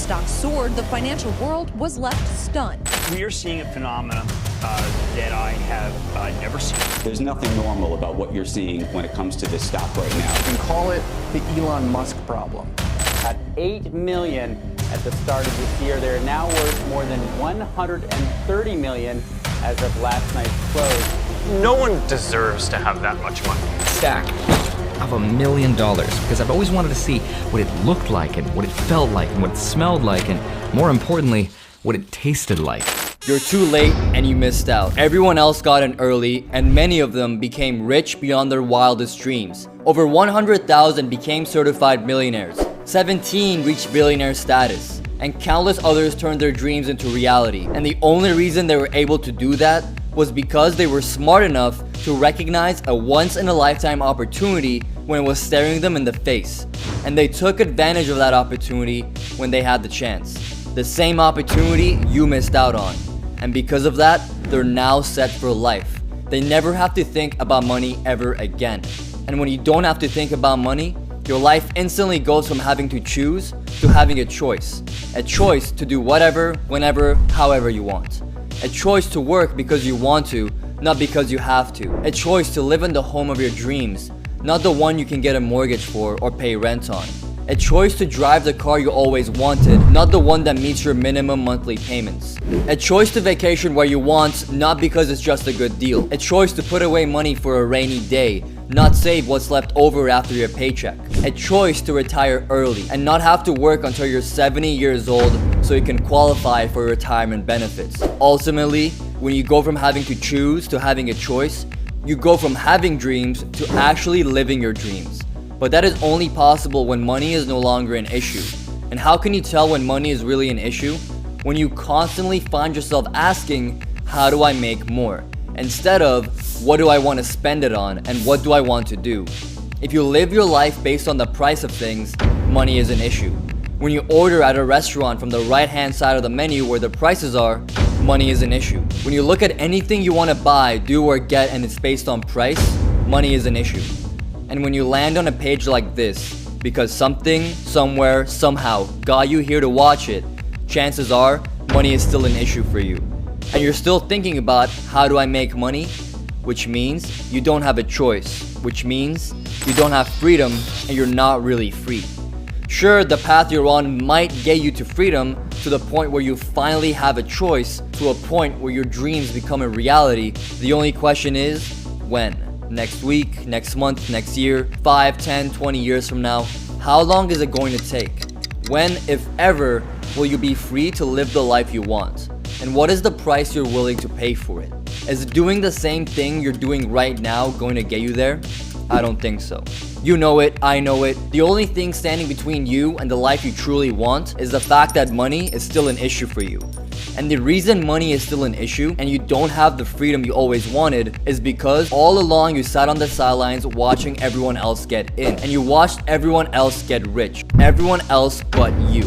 stock soared, the financial world was left stunned. We are seeing a phenomenon that I have never seen. There's nothing normal about what you're seeing when it comes to this stock right now. You can call it the Elon Musk problem. At $8 million at the start of this year, they're now worth more than $130 million as of last night's close. No one deserves to have that much money. Stack of $1 million, because I've always wanted to see what it looked like and what it felt like and what it smelled like and, more importantly, what it tasted like. You're too late and you missed out. Everyone else got in early and many of them became rich beyond their wildest dreams. Over 100,000 became certified millionaires. 17 reached billionaire status. And countless others turned their dreams into reality. And the only reason they were able to do that was because they were smart enough to recognize a once-in-a-lifetime opportunity when it was staring them in the face. And they took advantage of that opportunity when they had the chance. The same opportunity you missed out on. And because of that, they're now set for life. They never have to think about money ever again. And when you don't have to think about money, your life instantly goes from having to choose to having a choice. A choice to do whatever, whenever, however you want. A choice to work because you want to, not because you have to. A choice to live in the home of your dreams, not the one you can get a mortgage for or pay rent on. A choice to drive the car you always wanted, not the one that meets your minimum monthly payments. A choice to vacation where you want, not because it's just a good deal. A choice to put away money for a rainy day, not save what's left over after your paycheck. A choice to retire early and not have to work until you're 70 years old so you can qualify for retirement benefits. Ultimately, when you go from having to choose to having a choice, you go from having dreams to actually living your dreams. But that is only possible when money is no longer an issue. And how can you tell when money is really an issue? When you constantly find yourself asking, how do I make more? Instead of, what do I want to spend it on and what do I want to do? If you live your life based on the price of things, money is an issue. When you order at a restaurant from the right-hand side of the menu where the prices are, money is an issue. When you look at anything you want to buy, do or get and it's based on price, money is an issue. And when you land on a page like this, because something, somewhere, somehow got you here to watch it, chances are money is still an issue for you. And you're still thinking about how do I make money? Which means you don't have a choice, which means you don't have freedom and you're not really free. Sure, the path you're on might get you to freedom to the point where you finally have a choice, to a point where your dreams become a reality. The only question is, when? Next week, next month, next year, 5, 10, 20 years from now? How long is it going to take? When, if ever, will you be free to live the life you want? And what is the price you're willing to pay for it? Is doing the same thing you're doing right now going to get you there? I don't think so. You know it, I know it. The only thing standing between you and the life you truly want is the fact that money is still an issue for you. And the reason money is still an issue and you don't have the freedom you always wanted is because all along you sat on the sidelines watching everyone else get in. And you watched everyone else get rich. Everyone else but you.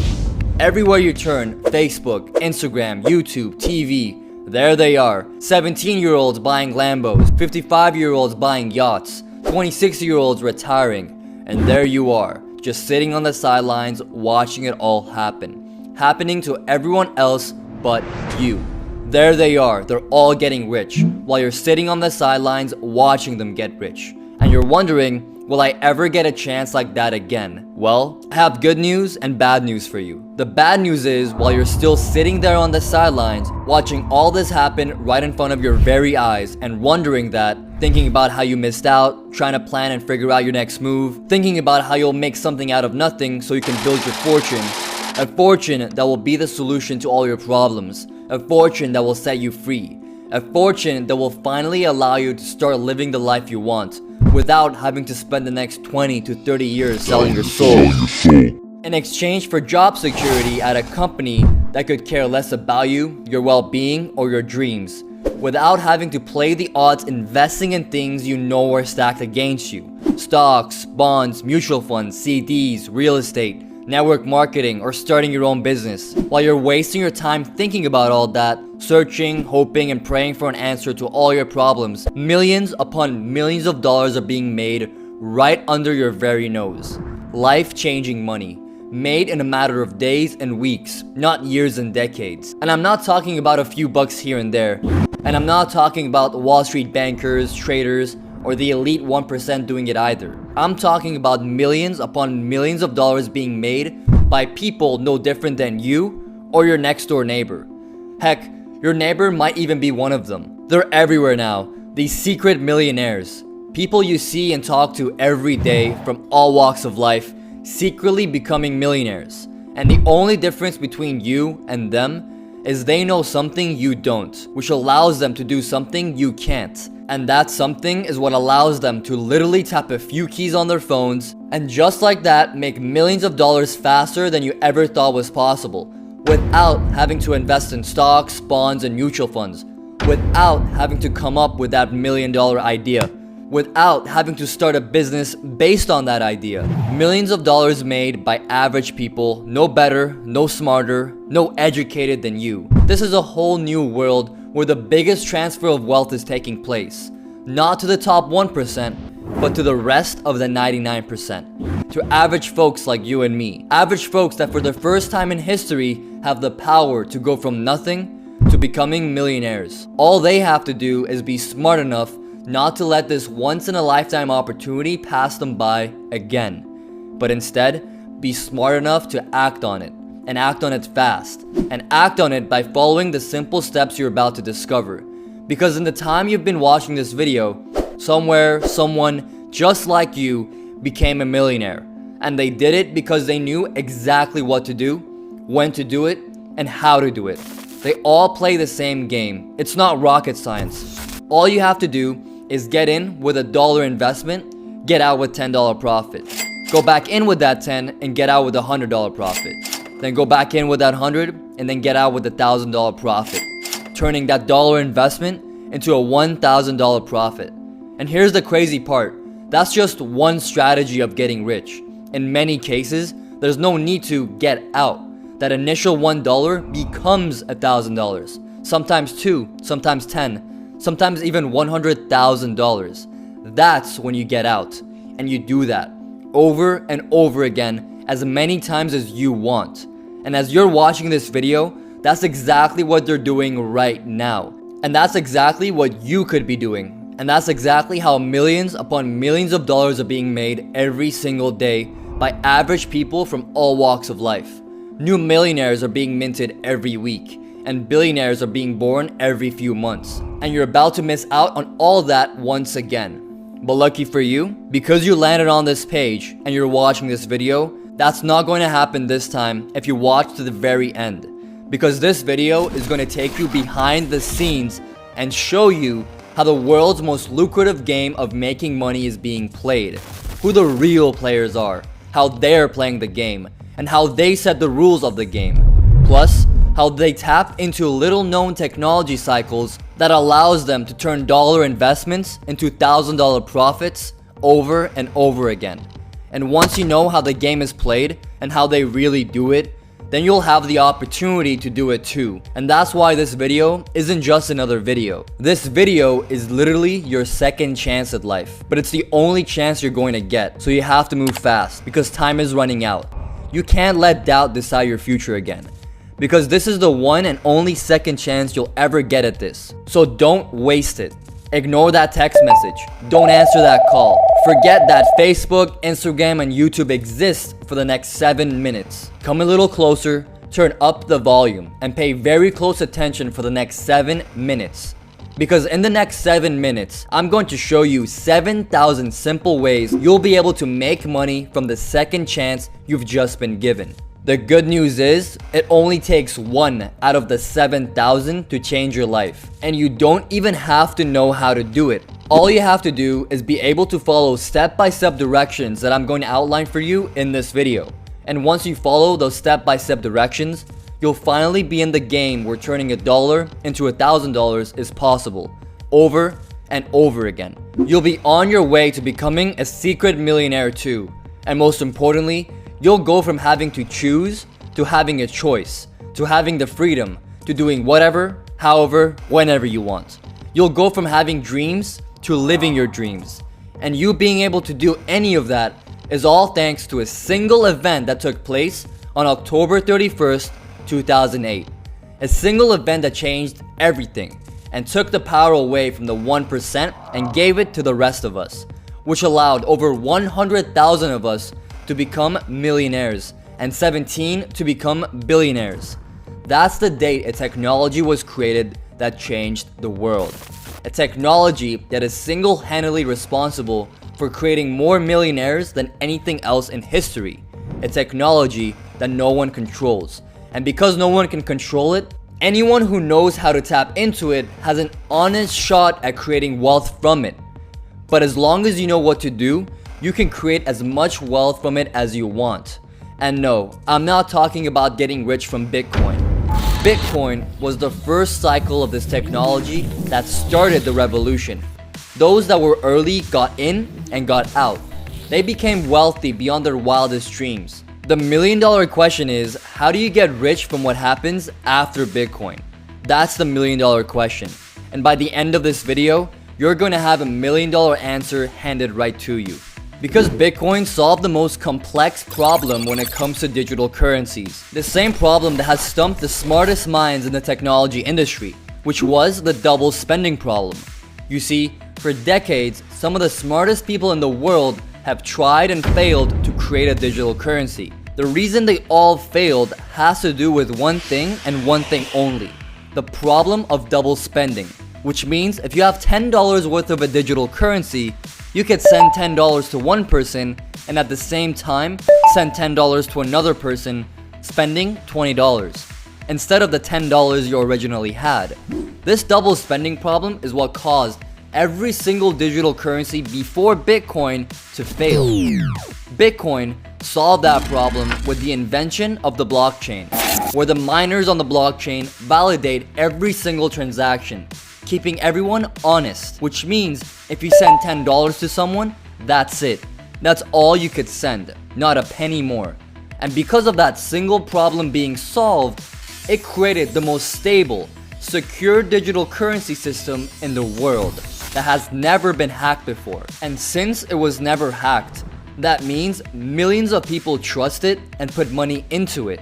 Everywhere you turn, Facebook, Instagram, YouTube, TV, there they are. 17-year-olds buying Lambos, 55-year-olds buying yachts, 26-year-olds retiring. And there you are, just sitting on the sidelines watching it all happen. Happening to everyone else but you. There they are, they're all getting rich, while you're sitting on the sidelines watching them get rich. And you're wondering, will I ever get a chance like that again? Well, I have good news and bad news for you. The bad news is, while you're still sitting there on the sidelines, watching all this happen right in front of your very eyes, and wondering that, thinking about how you missed out, trying to plan and figure out your next move, thinking about how you'll make something out of nothing so you can build your fortune. A fortune that will be the solution to all your problems. A fortune that will set you free. A fortune that will finally allow you to start living the life you want without having to spend the next 20 to 30 years selling your soul in exchange for job security at a company that could care less about you, your well-being, or your dreams, without having to play the odds investing in things you know are stacked against you. Stocks, bonds, mutual funds, CDs, real estate, network marketing, or starting your own business. While you're wasting your time thinking about all that, searching, hoping, and praying for an answer to all your problems, millions upon millions of dollars are being made right under your very nose. Life-changing money. made in a matter of days and weeks, not years and decades. And I'm not talking about a few bucks here and there. And I'm not talking about Wall Street bankers, traders, or the elite 1% doing it either. I'm talking about millions upon millions of dollars being made by people no different than you or your next door neighbor. Heck, your neighbor might even be one of them. They're everywhere now, these secret millionaires. People you see and talk to every day from all walks of life, secretly becoming millionaires. And the only difference between you and them is they know something you don't, which allows them to do something you can't. And that something is what allows them to literally tap a few keys on their phones and just like that make millions of dollars faster than you ever thought was possible, without having to invest in stocks, bonds, and mutual funds, without having to come up with that $1 million idea, without having to start a business based on that idea. Millions of dollars made by average people, no better, no smarter, no educated than you. This is a whole new world where the biggest transfer of wealth is taking place. Not to the top 1%, but to the rest of the 99%. To average folks like you and me. Average folks that for the first time in history have the power to go from nothing to becoming millionaires. All they have to do is be smart enough not to let this once-in-a-lifetime opportunity pass them by again, but instead be smart enough to act on it, and act on it fast, and act on it by following the simple steps you're about to discover. Because in the time you've been watching this video, somewhere, someone just like you became a millionaire, and they did it because they knew exactly what to do, when to do it, and how to do it. They all play the same game. It's not rocket science. All you have to do is get in with $1 investment, get out with $10 profit. Go back in with that 10 and get out with $100 profit. Then go back in with that 100 and then get out with $1,000 profit, turning that dollar investment into a $1,000 profit. And here's the crazy part. That's just one strategy of getting rich. In many cases, there's no need to get out. That initial $1 becomes $1,000, sometimes 2, sometimes 10, sometimes even $100,000. That's when you get out, and you do that over and over again as many times as you want. And as you're watching this video, that's exactly what they're doing right now. And that's exactly what you could be doing. And that's exactly how millions upon millions of dollars are being made every single day by average people from all walks of life. New millionaires are being minted every week, and billionaires are being born every few months. And you're about to miss out on all that once again. But lucky for you, because you landed on this page and you're watching this video, that's not going to happen this time if you watch to the very end. Because this video is going to take you behind the scenes and show you how the world's most lucrative game of making money is being played, who the real players are, how they're playing the game, and how they set the rules of the game. Plus, how they tap into little-known technology cycles that allows them to turn dollar investments into $1,000 profits over and over again. And once you know how the game is played and how they really do it, then you'll have the opportunity to do it too. And that's why this video isn't just another video. This video is literally your second chance at life. But it's the only chance you're going to get, so you have to move fast because time is running out. You can't let doubt decide your future again, because this is the one and only second chance you'll ever get at this. So don't waste it. Ignore that text message. Don't answer that call. Forget that Facebook, Instagram, and YouTube exist for the next 7 minutes. Come a little closer, turn up the volume, and pay very close attention for the next 7 minutes. Because in the next 7 minutes, I'm going to show you 7,000 simple ways you'll be able to make money from the second chance you've just been given. The good news is, it only takes 1 out of the 7,000 to change your life. And you don't even have to know how to do it. All you have to do is be able to follow step-by-step directions that I'm going to outline for you in this video. And once you follow those step-by-step directions, you'll finally be in the game where turning $1 into $1,000 is possible, over and over again. You'll be on your way to becoming a secret millionaire too. And most importantly, you'll go from having to choose to having a choice, to having the freedom, to doing whatever, however, whenever you want. You'll go from having dreams to living your dreams. And you being able to do any of that is all thanks to a single event that took place on October 31st, 2008. A single event that changed everything and took the power away from the 1% and gave it to the rest of us, which allowed over 100,000 of us to become millionaires and 17 to become billionaires. That's the date a technology was created that changed the world. A technology that is single-handedly responsible for creating more millionaires than anything else in history. A technology that no one controls. And because no one can control it, anyone who knows how to tap into it has an honest shot at creating wealth from it. But as long as you know what to do, you can create as much wealth from it as you want. And no, I'm not talking about getting rich from Bitcoin. Bitcoin was the first cycle of this technology that started the revolution. Those that were early got in and got out. They became wealthy beyond their wildest dreams. The million-dollar question is, how do you get rich from what happens after Bitcoin? That's the million-dollar question. And by the end of this video, you're going to have a million-dollar answer handed right to you. Because Bitcoin solved the most complex problem when it comes to digital currencies. The same problem that has stumped the smartest minds in the technology industry, which was the double spending problem. You see, for decades, some of the smartest people in the world have tried and failed to create a digital currency. The reason they all failed has to do with one thing and one thing only: the problem of double spending. Which means if you have $10 worth of a digital currency, you could send $10 to one person and at the same time send $10 to another person, spending $20 instead of the $10 you originally had. This double spending problem is what caused every single digital currency before Bitcoin to fail. Bitcoin solved that problem with the invention of the blockchain, where the miners on the blockchain validate every single transaction, keeping everyone honest, which means if you send $10 to someone, that's it. That's all you could send, not a penny more. And because of that single problem being solved, it created the most stable, secure digital currency system in the world that has never been hacked before. And since it was never hacked, that means millions of people trust it and put money into it.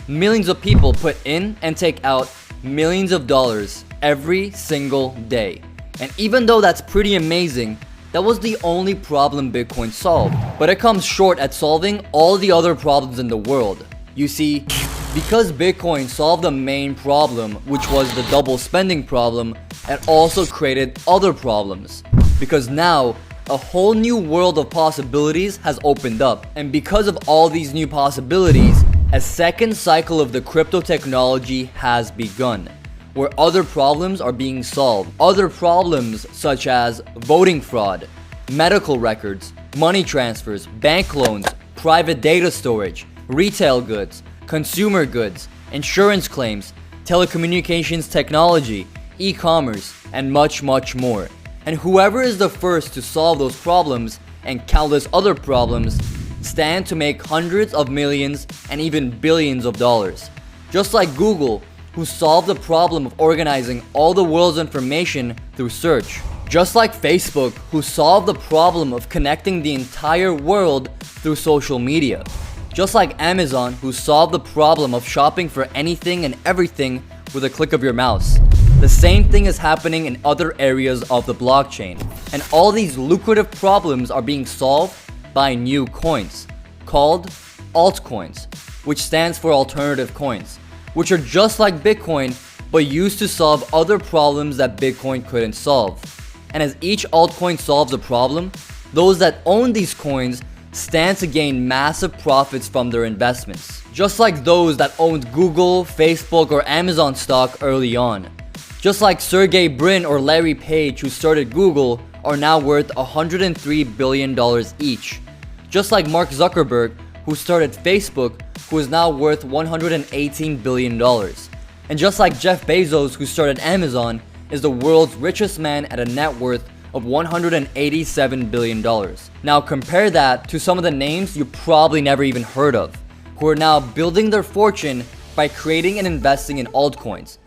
Millions of people put in and take out millions of dollars every single day. And even though that's pretty amazing, that was the only problem Bitcoin solved. But it comes short at solving all the other problems in the world. You see, because Bitcoin solved the main problem, which was the double spending problem, it also created other problems. Because now, a whole new world of possibilities has opened up. And because of all these new possibilities, a second cycle of the crypto technology has begun, where other problems are being solved. Other problems such as voting fraud, medical records, money transfers, bank loans, private data storage, retail goods, consumer goods, insurance claims, telecommunications technology, e-commerce, and much, much more. And whoever is the first to solve those problems and countless other problems stand to make hundreds of millions and even billions of dollars. Just like Google, who solved the problem of organizing all the world's information through search. Just like Facebook, who solved the problem of connecting the entire world through social media. Just like Amazon, who solved the problem of shopping for anything and everything with a click of your mouse. The same thing is happening in other areas of the blockchain. And all these lucrative problems are being solved by new coins, called altcoins, which stands for alternative coins, which are just like Bitcoin, but used to solve other problems that Bitcoin couldn't solve. And as each altcoin solves a problem, those that own these coins stand to gain massive profits from their investments. Just like those that owned Google, Facebook, or Amazon stock early on. Just like Sergey Brin or Larry Page, who started Google, are now worth $103 billion each. Just like Mark Zuckerberg, who started Facebook, who is now worth $118 billion. And just like Jeff Bezos, who started Amazon, is the world's richest man at a net worth of $187 billion. Now compare that to some of the names you probably never even heard of, who are now building their fortune by creating and investing in altcoins.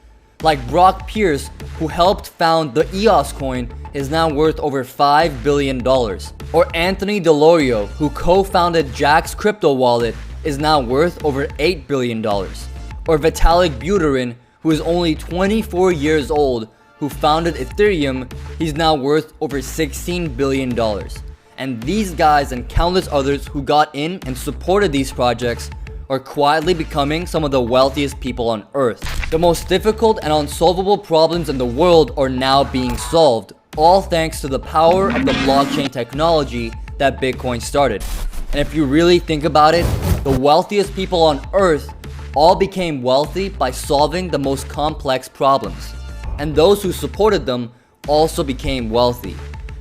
Like Brock Pierce, who helped found the EOS coin, is now worth over $5 billion. Or Anthony DeLorio, who co-founded Jack's crypto wallet, is now worth over $8 billion. Or Vitalik Buterin, who is only 24 years old, who founded Ethereum, he's now worth over $16 billion. And these guys and countless others who got in and supported these projects are quietly becoming some of the wealthiest people on earth. The most difficult and unsolvable problems in the world are now being solved, all thanks to the power of the blockchain technology that Bitcoin started. And if you really think about it, the wealthiest people on earth all became wealthy by solving the most complex problems. And those who supported them also became wealthy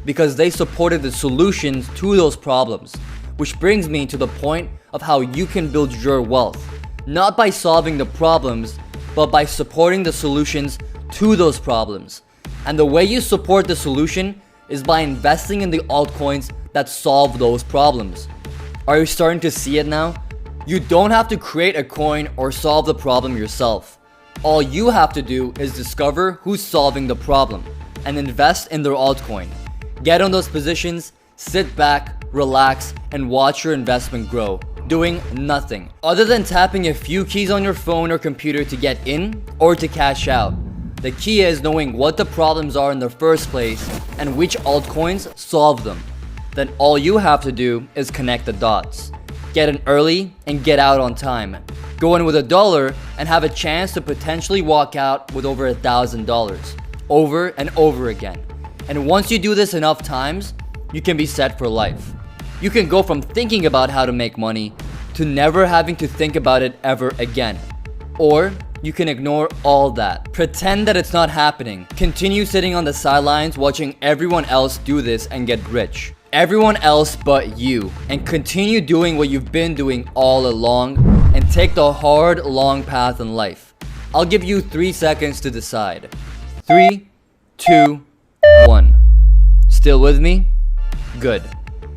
because they supported the solutions to those problems. Which brings me to the point of how you can build your wealth, not by solving the problems, but by supporting the solutions to those problems. And the way you support the solution is by investing in the altcoins that solve those problems. Are you starting to see it now? You don't have to create a coin or solve the problem yourself. All you have to do is discover who's solving the problem and invest in their altcoin. Get on those positions, sit back, relax, and watch your investment grow, doing nothing other than tapping a few keys on your phone or computer to get in or to cash out. The key is knowing what the problems are in the first place and which altcoins solve them. Then all you have to do is connect the dots. Get in early and get out on time. Go in with $1 and have a chance to potentially walk out with over $1,000 over and over again. And once you do this enough times, you can be set for life. You can go from thinking about how to make money to never having to think about it ever again. Or you can ignore all that. Pretend that it's not happening. Continue sitting on the sidelines watching everyone else do this and get rich. Everyone else but you. And continue doing what you've been doing all along and take the hard, long path in life. I'll give you 3 seconds to decide. 3, 2, 1. Still with me? Good.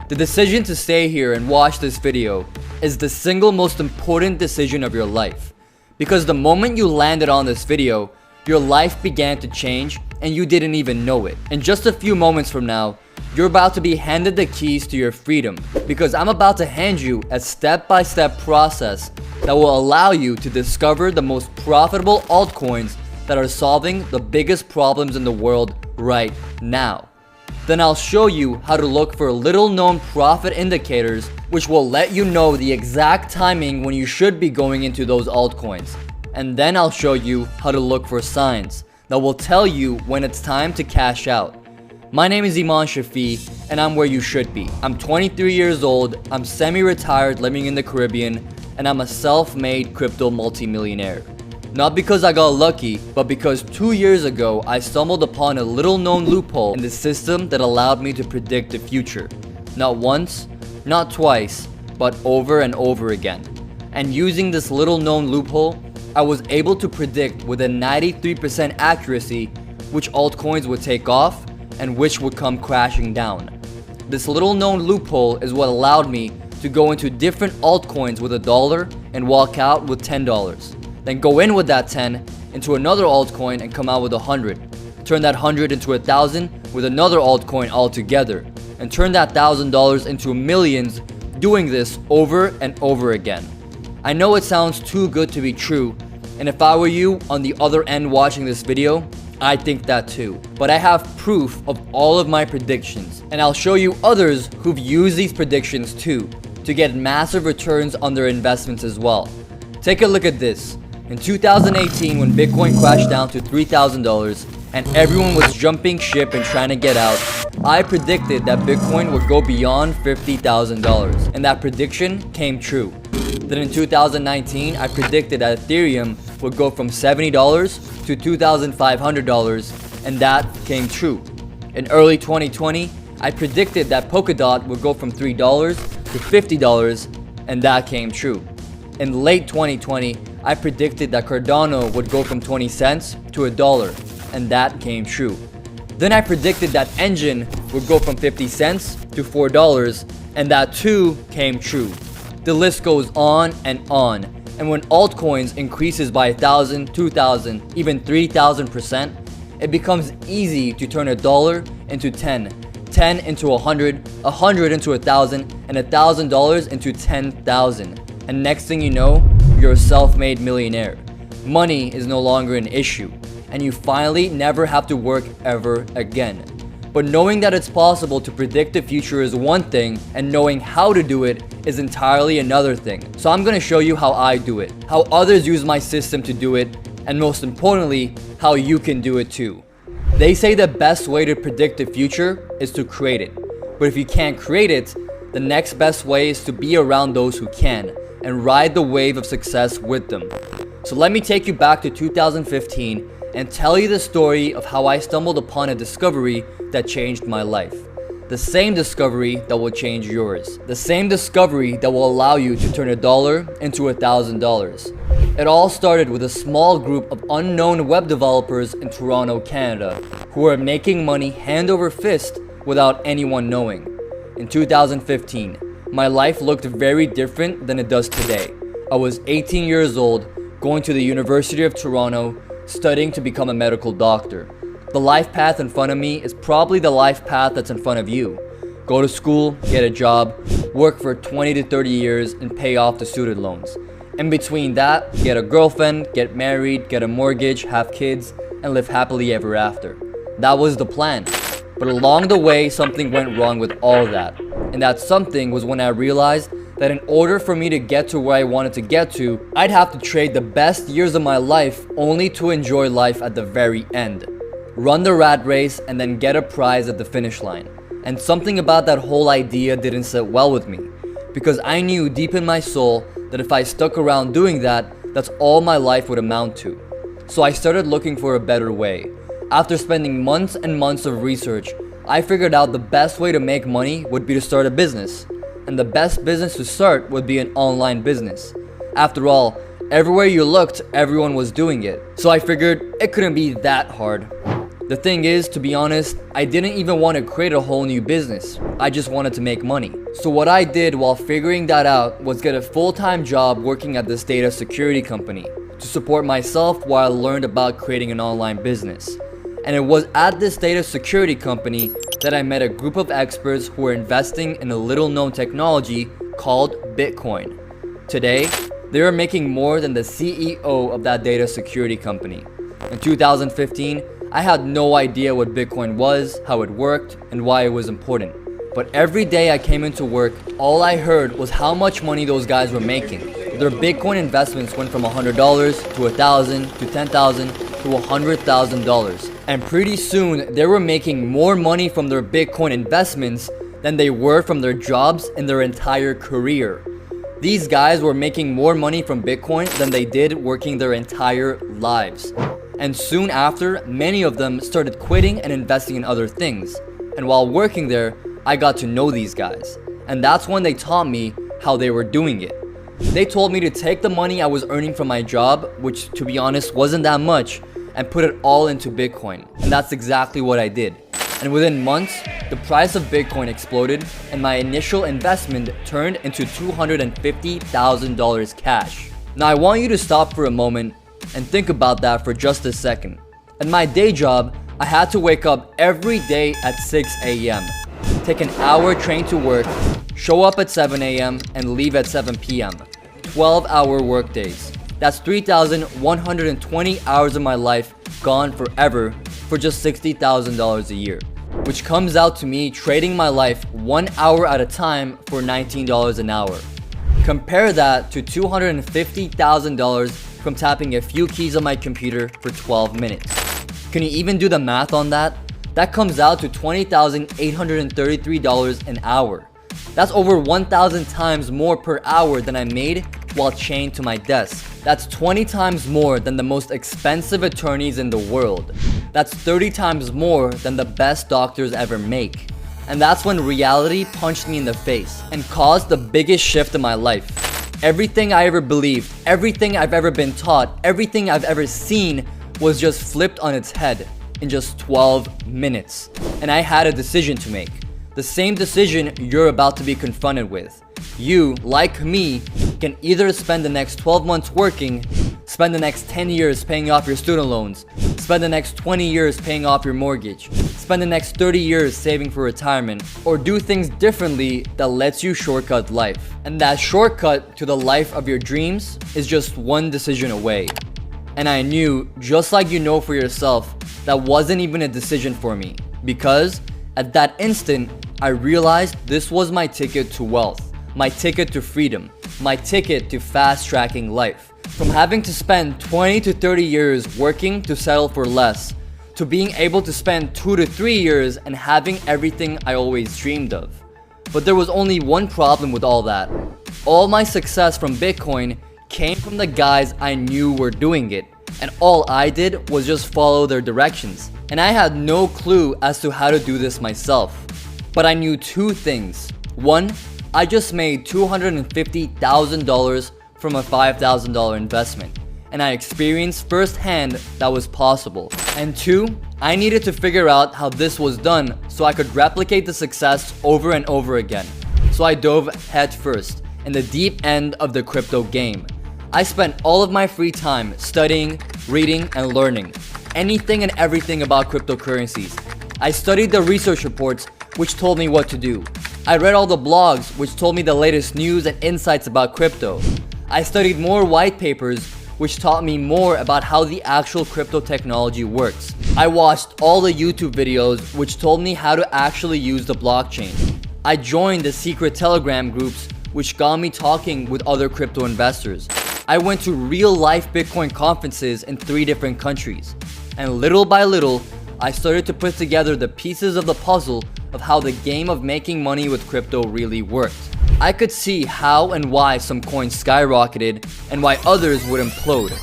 The decision to stay here and watch this video is the single most important decision of your life. Because the moment you landed on this video, your life began to change and you didn't even know it. In just a few moments from now, you're about to be handed the keys to your freedom, because I'm about to hand you a step-by-step process that will allow you to discover the most profitable altcoins that are solving the biggest problems in the world right now. Then I'll show you how to look for little known profit indicators which will let you know the exact timing when you should be going into those altcoins. And then I'll show you how to look for signs that will tell you when it's time to cash out. My name is Iman Shafi and I'm where you should be. I'm 23 years old, I'm semi-retired living in the Caribbean, and I'm a self-made crypto multimillionaire. Not because I got lucky, but because 2 years ago I stumbled upon a little known loophole in the system that allowed me to predict the future. Not once, not twice, but over and over again. And using this little known loophole, I was able to predict with a 93% accuracy which altcoins would take off and which would come crashing down. This little known loophole is what allowed me to go into different altcoins with $1 and walk out with $10. Then go in with that 10 into another altcoin and come out with 100. Turn that 100 into 1,000 with another altcoin altogether. And turn that $1,000 into millions, doing this over and over again. I know it sounds too good to be true, and if I were you on the other end watching this video, I think that too. But I have proof of all of my predictions, and I'll show you others who've used these predictions too, to get massive returns on their investments as well. Take a look at this. In 2018, when Bitcoin crashed down to $3,000 and everyone was jumping ship and trying to get out, I predicted that Bitcoin would go beyond $50,000, and that prediction came true. Then in 2019, I predicted that Ethereum would go from $70 to $2,500, and that came true. In early 2020, I predicted that Polkadot would go from $3 to $50, and that came true. In late 2020, I predicted that Cardano would go from 20 cents to $1, and that came true. Then I predicted that Engine would go from 50 cents to $4, and that too came true. The list goes on, and And when altcoins increases by 1,000, 2,000, even 3,000%, it becomes easy to turn $1 into 10, 10 into 100, 100 into 1,000, and $1,000 into 10,000. And next thing you know, you're a self-made millionaire. Money is no longer an issue, and you finally never have to work ever again. But knowing that it's possible to predict the future is one thing, and knowing how to do it is entirely another thing. So I'm gonna show you how I do it, how others use my system to do it, and most importantly, how you can do it too. They say the best way to predict the future is to create it. But if you can't create it, the next best way is to be around those who can, and ride the wave of success with them. So let me take you back to 2015 and tell you the story of how I stumbled upon a discovery that changed my life. The same discovery that will change yours. The same discovery that will allow you to turn $1 into $1,000. It all started with a small group of unknown web developers in Toronto, Canada, who were making money hand over fist without anyone knowing. In 2015, my life looked very different than it does today. I was 18 years old, going to the University of Toronto, studying to become a medical doctor. The life path in front of me is probably the life path that's in front of you. Go to school, get a job, work for 20 to 30 years, and pay off the student loans. In between that, get a girlfriend, get married, get a mortgage, have kids, and live happily ever after. That was the plan. But along the way, something went wrong with all that. And that something was when I realized that in order for me to get to where I wanted to get to, I'd have to trade the best years of my life only to enjoy life at the very end. Run the rat race and then get a prize at the finish line. And something about that whole idea didn't sit well with me, because I knew deep in my soul that if I stuck around doing that, that's all my life would amount to. So I started looking for a better way. After spending months and months of research, I figured out the best way to make money would be to start a business. And the best business to start would be an online business. After all, everywhere you looked, everyone was doing it. So I figured it couldn't be that hard. The thing is, to be honest, I didn't even want to create a whole new business. I just wanted to make money. So what I did while figuring that out was get a full-time job working at this data security company to support myself while I learned about creating an online business. And it was at this data security company that I met a group of experts who were investing in a little-known technology called Bitcoin. Today, they are making more than the CEO of that data security company. In 2015, I had no idea what Bitcoin was, how it worked, and why it was important. But every day I came into work, all I heard was how much money those guys were making. Their Bitcoin investments went from $100 to $1,000 to $10,000 to $100,000. And pretty soon, they were making more money from their Bitcoin investments than they were from their jobs in their entire career. These guys were making more money from Bitcoin than they did working their entire lives. And soon after, many of them started quitting and investing in other things. And while working there, I got to know these guys. And that's when they taught me how they were doing it. They told me to take the money I was earning from my job, which to be honest wasn't that much, and put it all into Bitcoin. And that's exactly what I did. And within months, the price of Bitcoin exploded and my initial investment turned into $250,000 cash. Now I want you to stop for a moment and think about that for just a second. At my day job, I had to wake up every day at 6 a.m., take an hour train to work, show up at 7 a.m. and leave at 7 p.m. 12-hour workdays. That's 3,120 hours of my life gone forever for just $60,000 a year, which comes out to me trading my life 1 hour at a time for $19 an hour. Compare that to $250,000 from tapping a few keys on my computer for 12 minutes. Can you even do the math on that? That comes out to $20,833 an hour. That's over 1,000 times more per hour than I made while chained to my desk. That's 20 times more than the most expensive attorneys in the world. That's 30 times more than the best doctors ever make. And that's when reality punched me in the face and caused the biggest shift in my life. Everything I ever believed, everything I've ever been taught, everything I've ever seen was just flipped on its head in just 12 minutes. And I had a decision to make. The same decision you're about to be confronted with. You, like me, can either spend the next 12 months working, spend the next 10 years paying off your student loans, spend the next 20 years paying off your mortgage, spend the next 30 years saving for retirement, or do things differently that lets you shortcut life. And that shortcut to the life of your dreams is just one decision away. And I knew, just like you know for yourself, that wasn't even a decision for me. Because at that instant, I realized this was my ticket to wealth, my ticket to freedom, my ticket to fast-tracking life. From having to spend 20 to 30 years working to settle for less, to being able to spend 2 to 3 years and having everything I always dreamed of. But there was only one problem with all that. All my success from Bitcoin came from the guys I knew were doing it, and all I did was just follow their directions. And I had no clue as to how to do this myself. But I knew two things. One, I just made $250,000 from a $5,000 investment, and I experienced firsthand that was possible. And two, I needed to figure out how this was done so I could replicate the success over and over again. So I dove head first in the deep end of the crypto game. I spent all of my free time studying, reading, and learning anything and everything about cryptocurrencies. I studied the research reports which told me what to do. I read all the blogs which told me the latest news and insights about crypto. I studied more white papers which taught me more about how the actual crypto technology works. I watched all the YouTube videos which told me how to actually use the blockchain. I joined the secret Telegram groups which got me talking with other crypto investors. I went to real-life Bitcoin conferences in 3 different countries. And little by little, I started to put together the pieces of the puzzle of how the game of making money with crypto really worked. I could see how and why some coins skyrocketed and why others would implode.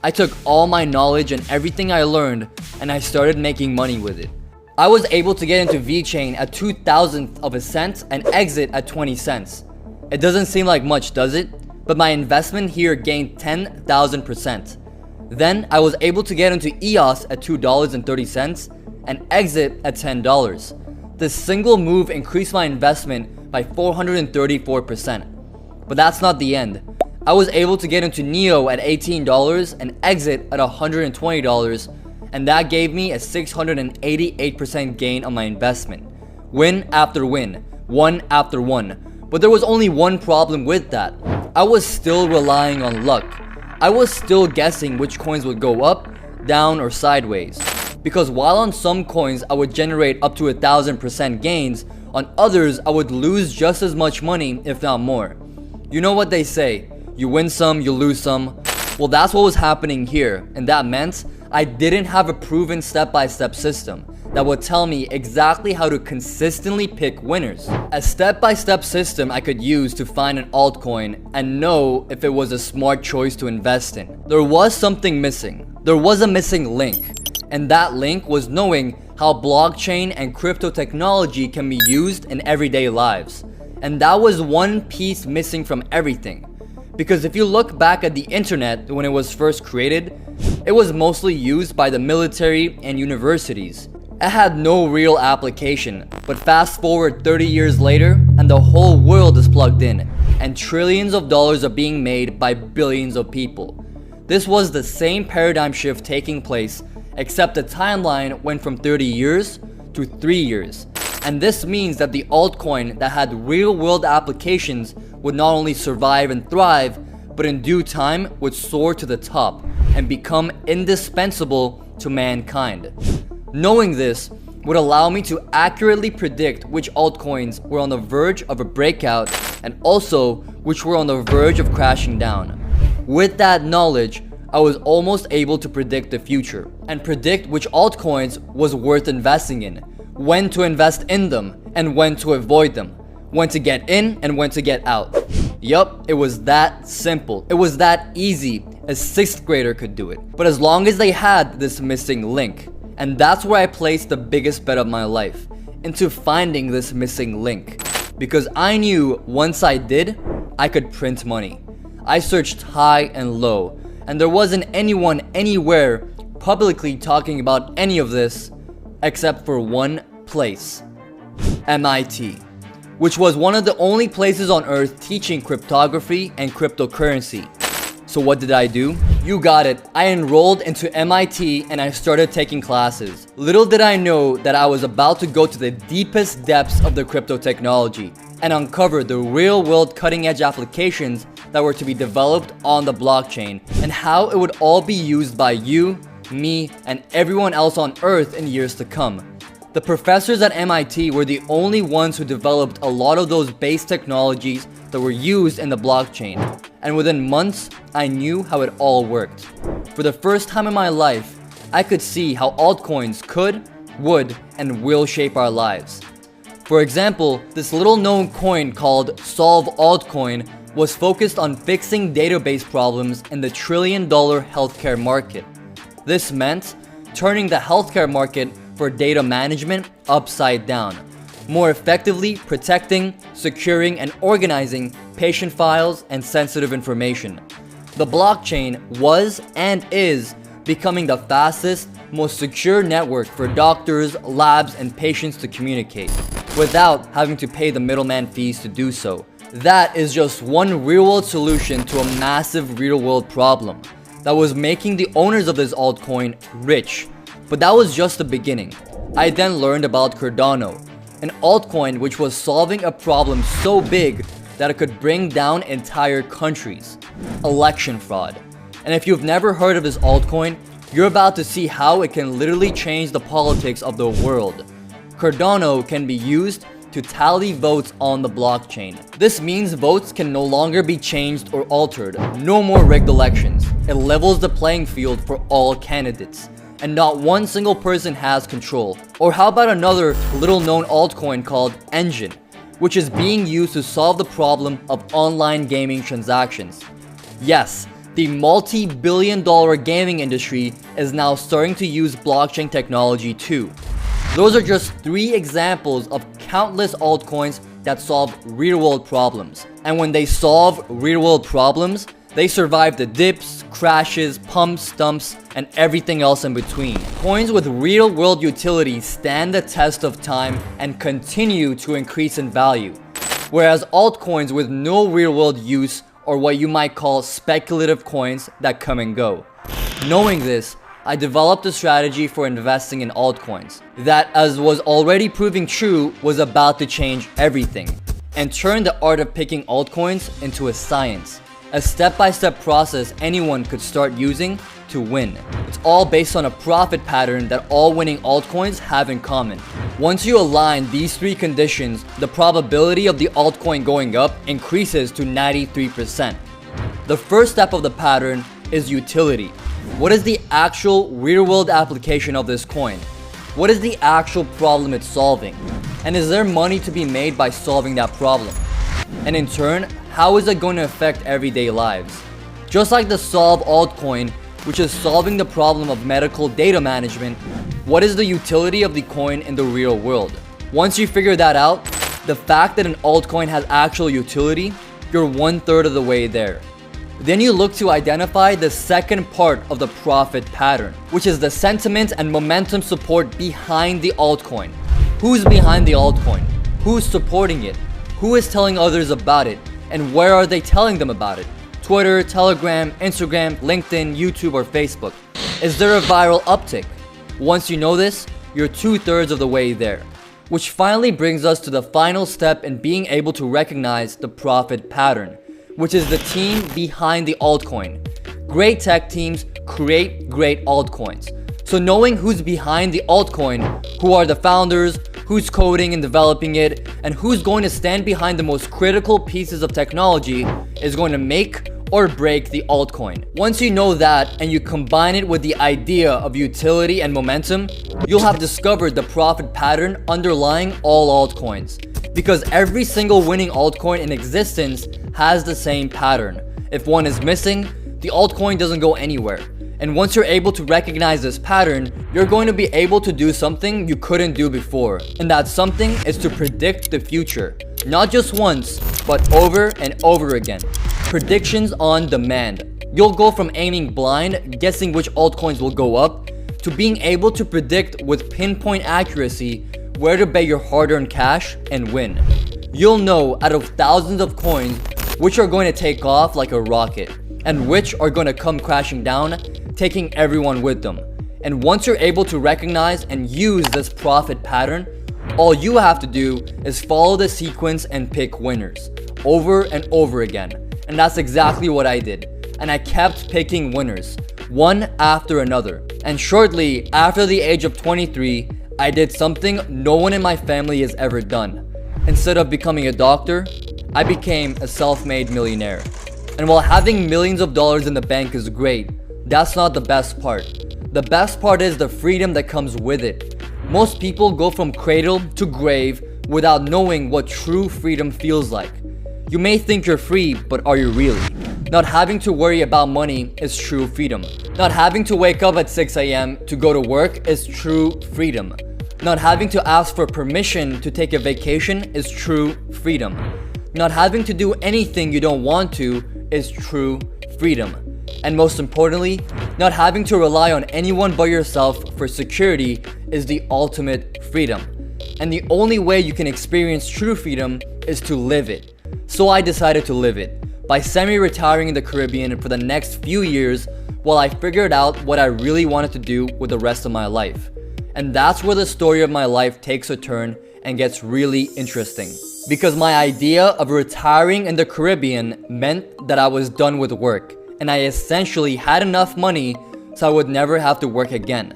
I took all my knowledge and everything I learned and I started making money with it. I was able to get into VeChain at 2,000th of a cent and exit at 20 cents. It doesn't seem like much, does it? But my investment here gained 10,000%. Then I was able to get into EOS at $2.30 and exit at $10. This single move increased my investment by 434%. But that's not the end. I was able to get into NEO at $18 and exit at $120, and that gave me a 688% gain on my investment. Win after win, one after one. But there was only one problem with that. I was still relying on luck. I was still guessing which coins would go up, down, or sideways. Because while on some coins I would generate up to 1,000% gains, on others I would lose just as much money, if not more. You know what they say, you win some, you lose some. Well, that's what was happening here, and that meant I didn't have a proven step-by-step system that would tell me exactly how to consistently pick winners. A step-by-step system I could use to find an altcoin and know if it was a smart choice to invest in. There was something missing. There was a missing link. And that link was knowing how blockchain and crypto technology can be used in everyday lives. And that was one piece missing from everything. Because if you look back at the internet when it was first created, it was mostly used by the military and universities. It had no real application, but fast forward 30 years later and the whole world is plugged in, and trillions of dollars are being made by billions of people. This was the same paradigm shift taking place, except the timeline went from 30 years to 3 years. And this means that the altcoin that had real-world applications would not only survive and thrive, but in due time would soar to the top and become indispensable to mankind. Knowing this would allow me to accurately predict which altcoins were on the verge of a breakout and also which were on the verge of crashing down. With that knowledge, I was almost able to predict the future and predict which altcoins was worth investing in, when to invest in them and when to avoid them, when to get in and when to get out. Yup, it was that simple. It was that easy. A 6th grader could do it. But as long as they had this missing link, and that's where I placed the biggest bet of my life, into finding this missing link. Because I knew once I did, I could print money. I searched high and low, and there wasn't anyone anywhere publicly talking about any of this except for one place: MIT. which was one of the only places on earth teaching cryptography and cryptocurrency. So what did I do? You got it. I enrolled into MIT and I started taking classes. Little did I know that I was about to go to the deepest depths of the crypto technology and uncover the real-world cutting-edge applications that were to be developed on the blockchain and how it would all be used by you, me, and everyone else on Earth in years to come. The professors at MIT were the only ones who developed a lot of those base technologies that were used in the blockchain. And within months, I knew how it all worked. For the first time in my life, I could see how altcoins could, would, and will shape our lives. For example, this little known coin called Solve Altcoin was focused on fixing database problems in the $1 trillion healthcare market. This meant turning the healthcare market for data management upside down, more effectively protecting, securing, and organizing patient files and sensitive information. The blockchain was and is becoming the fastest, most secure network for doctors, labs, and patients to communicate without having to pay the middleman fees to do so. That is just one real-world solution to a massive real-world problem that was making the owners of this altcoin rich. But that was just the beginning. I then learned about Cardano, an altcoin which was solving a problem so big that it could bring down entire countries: election fraud. And if you've never heard of this altcoin, you're about to see how it can literally change the politics of the world. Cardano can be used to tally votes on the blockchain. This means votes can no longer be changed or altered. No more rigged elections. It levels the playing field for all candidates, and not one single person has control. Or how about another little known altcoin called Engine, which is being used to solve the problem of online gaming transactions. Yes, the multi-billion-dollar gaming industry is now starting to use blockchain technology too. Those are just 3 examples of countless altcoins that solve real-world problems. And when they solve real-world problems, they survive the dips, crashes, pumps, dumps, and everything else in between. Coins with real-world utility stand the test of time and continue to increase in value, whereas altcoins with no real-world use are what you might call speculative coins that come and go. Knowing this, I developed a strategy for investing in altcoins that, as was already proving true, was about to change everything and turn the art of picking altcoins into a science. A step-by-step process anyone could start using to win. It's all based on a profit pattern that all winning altcoins have in common. Once you align these 3 conditions, the probability of the altcoin going up increases to 93%. The first step of the pattern is utility. What is the actual real-world application of this coin? What is the actual problem it's solving? And is there money to be made by solving that problem? And in turn, how is it going to affect everyday lives? Just like the Solve altcoin, which is solving the problem of medical data management, what is the utility of the coin in the real world? Once you figure that out, the fact that an altcoin has actual utility, you're 1/3 of the way there. Then you look to identify the second part of the profit pattern, which is the sentiment and momentum support behind the altcoin. Who's behind the altcoin? Who's supporting it? Who is telling others about it? And where are they telling them about it? Twitter, Telegram, Instagram, LinkedIn, YouTube, or Facebook? Is there a viral uptick? Once you know this, you're 2/3 of the way there. Which finally brings us to the final step in being able to recognize the profit pattern, which is the team behind the altcoin. Great tech teams create great altcoins. So knowing who's behind the altcoin, who are the founders, who's coding and developing it, and who's going to stand behind the most critical pieces of technology is going to make or break the altcoin. Once you know that and you combine it with the idea of utility and momentum, you'll have discovered the profit pattern underlying all altcoins. Because every single winning altcoin in existence has the same pattern. If one is missing, the altcoin doesn't go anywhere. And once you're able to recognize this pattern, you're going to be able to do something you couldn't do before. And that something is to predict the future. Not just once, but over and over again. Predictions on demand. You'll go from aiming blind, guessing which altcoins will go up, to being able to predict with pinpoint accuracy where to bet your hard-earned cash and win. you'll know out of thousands of coins which are going to take off like a rocket and which are going to come crashing down, taking everyone with them. And once you're able to recognize and use this profit pattern, all you have to do is follow the sequence and pick winners over and over again. And that's exactly what I did. And I kept picking winners, one after another. And shortly after the age of 23, I did something no one in my family has ever done. Instead of becoming a doctor, I became a self-made millionaire. And while having millions of dollars in the bank is great, that's not the best part. The best part is the freedom that comes with it. Most people go from cradle to grave without knowing what true freedom feels like. You may think you're free, but are you really? Not having to worry about money is true freedom. Not having to wake up at 6 a.m. to go to work is true freedom. Not having to ask for permission to take a vacation is true freedom. Not having to do anything you don't want to is true freedom. And most importantly, not having to rely on anyone but yourself for security is the ultimate freedom. And the only way you can experience true freedom is to live it. So I decided to live it by semi-retiring in the Caribbean for the next few years while I figured out what I really wanted to do with the rest of my life. And that's where the story of my life takes a turn and gets really interesting. Because my idea of retiring in the Caribbean meant that I was done with work, and I essentially had enough money so I would never have to work again.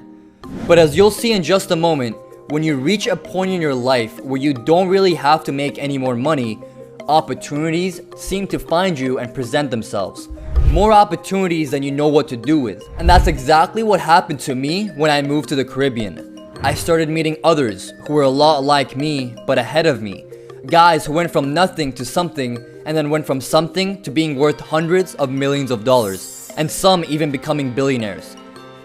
But as you'll see in just a moment, when you reach a point in your life where you don't really have to make any more money, opportunities seem to find you and present themselves. More opportunities than you know what to do with. And that's exactly what happened to me when I moved to the Caribbean. I started meeting others who were a lot like me, but ahead of me. Guys who went from nothing to something, and then went from something to being worth hundreds of millions of dollars, and some even becoming billionaires.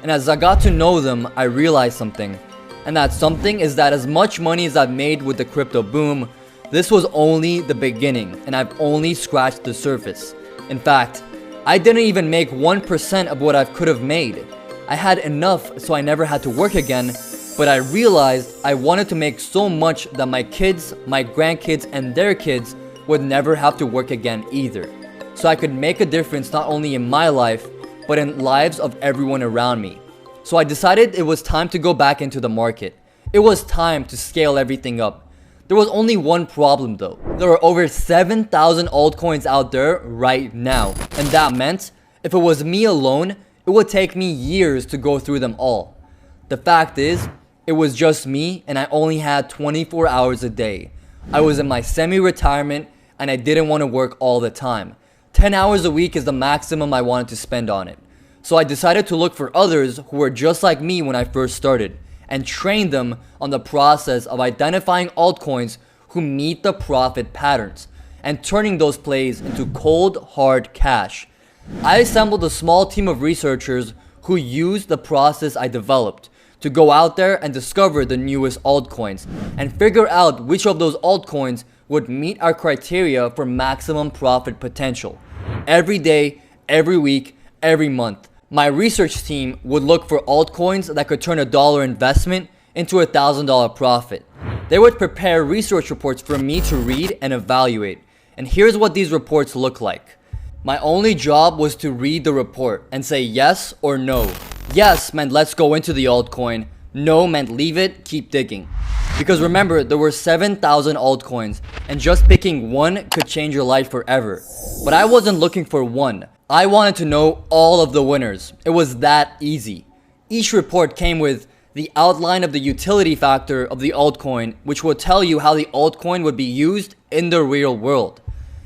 And as I got to know them, I realized something. And that something is that as much money as I've made with the crypto boom, this was only the beginning, and I've only scratched the surface. In fact, I didn't even make 1% of what I could have made. I had enough so I never had to work again, but I realized I wanted to make so much that my kids, my grandkids, and their kids would never have to work again either. So I could make a difference not only in my life, but in lives of everyone around me. So I decided it was time to go back into the market. It was time to scale everything up. There was only one problem though. There are over 7,000 altcoins out there right now. And that meant, if it was me alone, it would take me years to go through them all. The fact is, it was just me and I only had 24 hours a day. I was in my semi-retirement and I didn't want to work all the time. 10 hours a week is the maximum I wanted to spend on it. So I decided to look for others who were just like me when I first started and train them on the process of identifying altcoins who meet the profit patterns and turning those plays into cold, hard cash. I assembled a small team of researchers who used the process I developed to go out there and discover the newest altcoins and figure out which of those altcoins would meet our criteria for maximum profit potential. Every day, every week, every month, my research team would look for altcoins that could turn $1 investment into $1,000 profit. They would prepare research reports for me to read and evaluate. And here's what these reports look like. My only job was to read the report and say yes or no. Yes meant let's go into the altcoin. No meant leave it, keep digging. Because remember, there were 7,000 altcoins and just picking one could change your life forever. But I wasn't looking for one. I wanted to know all of the winners. It was that easy. Each report came with the outline of the utility factor of the altcoin, which will tell you how the altcoin would be used in the real world.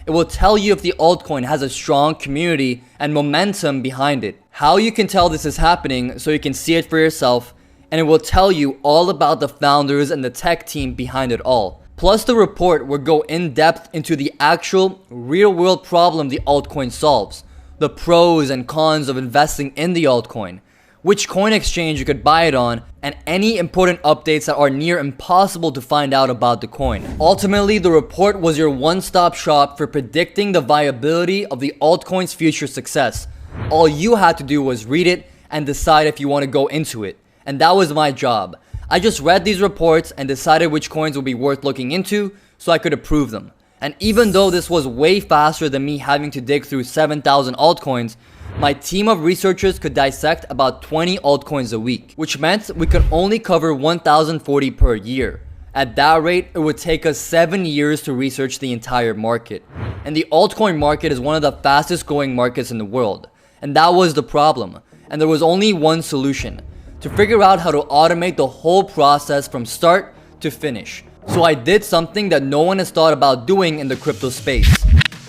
It will tell you if the altcoin has a strong community and momentum behind it. How you can tell this is happening so you can see it for yourself, and it will tell you all about the founders and the tech team behind it all. Plus the report will go in depth into the actual real world problem the altcoin solves, the pros and cons of investing in the altcoin, which coin exchange you could buy it on, and any important updates that are near impossible to find out about the coin. Ultimately, the report was your one-stop shop for predicting the viability of the altcoin's future success. All you had to do was read it and decide if you want to go into it. And that was my job. I just read these reports and decided which coins would be worth looking into, so I could approve them. And even though this was way faster than me having to dig through 7,000 altcoins, my team of researchers could dissect about 20 altcoins a week, which meant we could only cover 1,040 per year. At that rate, it would take us 7 years to research the entire market. And the altcoin market is one of the fastest growing markets in the world. And that was the problem. And there was only one solution: to figure out how to automate the whole process from start to finish. So I did something that no one has thought about doing in the crypto space.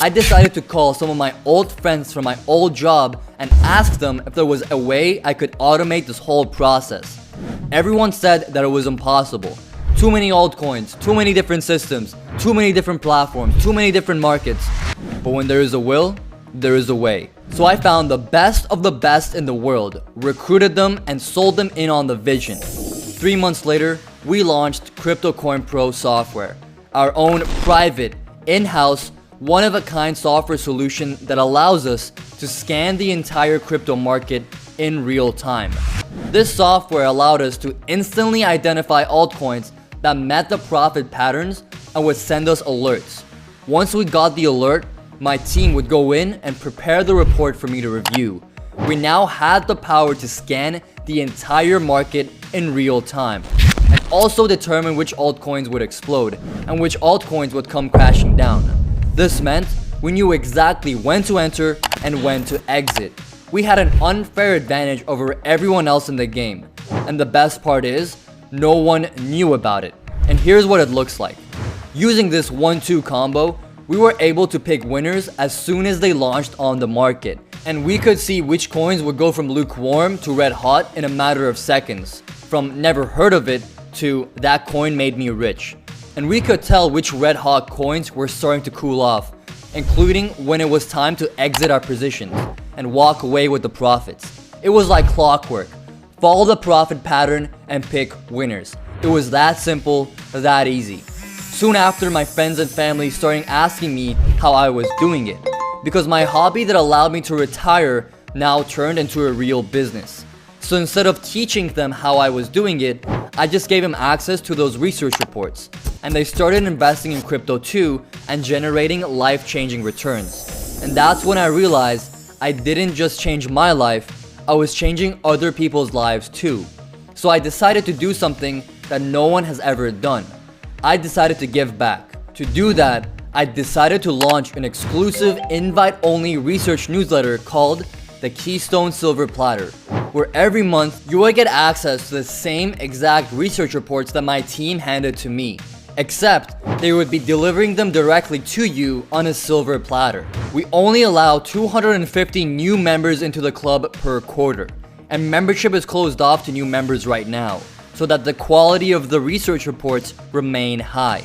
I decided to call some of my old friends from my old job and ask them if there was a way I could automate this whole process. Everyone said that it was impossible. Too many altcoins, too many different systems, too many different platforms, too many different markets. But when there is a will, there is a way. So I found the best of the best in the world, recruited them, and sold them in on the vision. 3 months later, we launched CryptoCoin Pro software, our own private, in-house, one-of-a-kind software solution that allows us to scan the entire crypto market in real time. This software allowed us to instantly identify altcoins that met the profit patterns and would send us alerts. Once we got the alert, my team would go in and prepare the report for me to review. We now had the power to scan the entire market in real time and also determine which altcoins would explode and which altcoins would come crashing down. This meant we knew exactly when to enter and when to exit. We had an unfair advantage over everyone else in the game. And the best part is, no one knew about it. And here's what it looks like. Using this 1-2 combo, we were able to pick winners as soon as they launched on the market. And we could see which coins would go from lukewarm to red hot in a matter of seconds. From never heard of it to that coin made me rich. And we could tell which red hot coins were starting to cool off, including when it was time to exit our positions and walk away with the profits. It was like clockwork. Follow the profit pattern and pick winners. It was that simple, that easy. Soon after, my friends and family started asking me how I was doing it, because my hobby that allowed me to retire now turned into a real business. So instead of teaching them how I was doing it, I just gave them access to those research reports. And they started investing in crypto too and generating life-changing returns. And that's when I realized I didn't just change my life, I was changing other people's lives too. So I decided to do something that no one has ever done. I decided to give back. To do that, I decided to launch an exclusive invite-only research newsletter called the Keystone Silver Platter, where every month you will get access to the same exact research reports that my team handed to me, except they would be delivering them directly to you on a silver platter. We only allow 250 new members into the club per quarter, and membership is closed off to new members right now, so that the quality of the research reports remain high,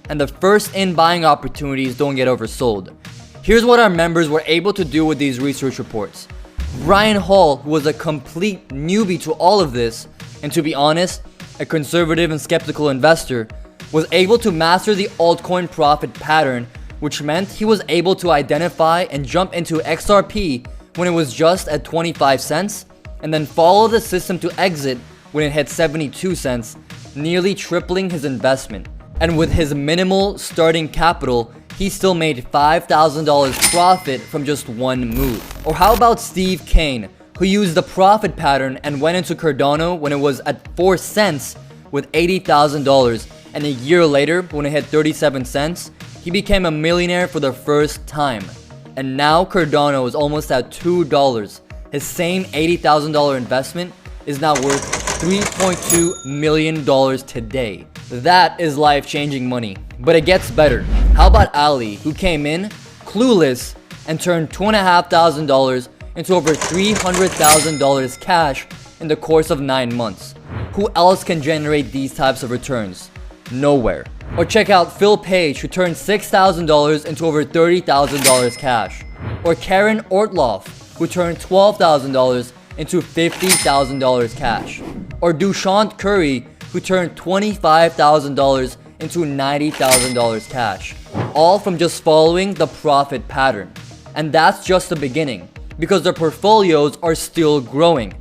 and the first-in buying opportunities don't get oversold. Here's what our members were able to do with these research reports. Brian Hall, who was a complete newbie to all of this, and to be honest, a conservative and skeptical investor, was able to master the altcoin profit pattern, which meant he was able to identify and jump into XRP when it was just at 25 cents, and then follow the system to exit when it hit 72 cents, nearly tripling his investment. And with his minimal starting capital, he still made $5,000 profit from just one move. Or how about Steve Kane, who used the profit pattern and went into Cardano when it was at 4 cents with $80,000, and a year later, when it hit 37 cents, he became a millionaire for the first time. And now Cardano is almost at $2. His same $80,000 investment is now worth $3.2 million today. That is life-changing money. But it gets better. How about Ali, who came in clueless and turned $2,500 into over $300,000 cash in the course of 9 months? Who else can generate these types of returns? Nowhere. Or check out Phil Page, who turned $6,000 into over $30,000 cash. Or Karen Ortloff, who turned $12,000 into $50,000 cash. Or Dushanth Curry, who turned $25,000 into $90,000 cash. All from just following the profit pattern. And that's just the beginning, because their portfolios are still growing.